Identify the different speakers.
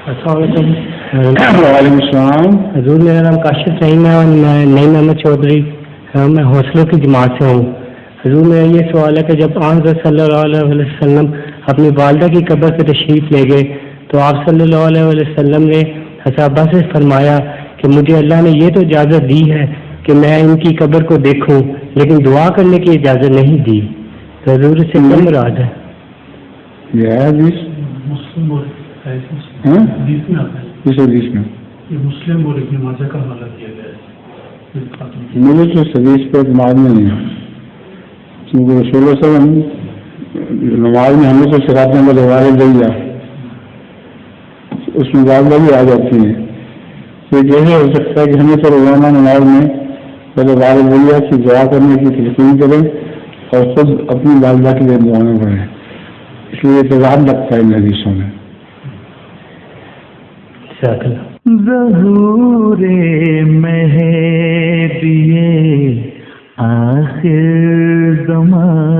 Speaker 1: السلام علیکم.
Speaker 2: وعلیکم السلام.
Speaker 1: حضور میرا نام کاشف رحیم ہے اور میں نعیم احمد چودھری میں حوصلوں کی جماعت سے ہوں. حضور میرا یہ سوال ہے کہ جب آن صلی اللہ علیہ وسلم اپنی والدہ کی قبر پہ تشریف لے گئے تو آپ صلی اللہ علیہ وسلم نے صحابہ سے فرمایا کہ مجھے اللہ نے یہ تو اجازت دی ہے کہ میں ان کی قبر کو دیکھوں لیکن دعا کرنے کی اجازت نہیں دی. تو حضور سے کیا مراد ہے؟
Speaker 2: یہ ہے حدیث
Speaker 3: مسلم اور حدیث میں آتا ہے.
Speaker 2: اس حدیث میں
Speaker 3: یہ مسلم اور ابن ماجہ کا حوالہ کیا گیا ہے.
Speaker 2: مجھے تو اس حدیث پہ اعتماد نہیں ہے کیونکہ رسول اللہ صلی اللہ علیہ وسلم نماز میں ہمیں سے سکھاتے ہیں بولے والد دیا اس میں والدہ بھی آ جاتی ہیں. یہ جیسے ہو سکتا ہے کہ ہمیں تو روزانہ نماز میں پہلے والد دیا کی دعا کرنے کی تلقین کریں اور خود اپنی والدہ کے لیے دعایں پڑھیں. اس لیے اعتراض لگتا ہے ان حدیثوں میں.
Speaker 4: ظہور مہدی آخر زمان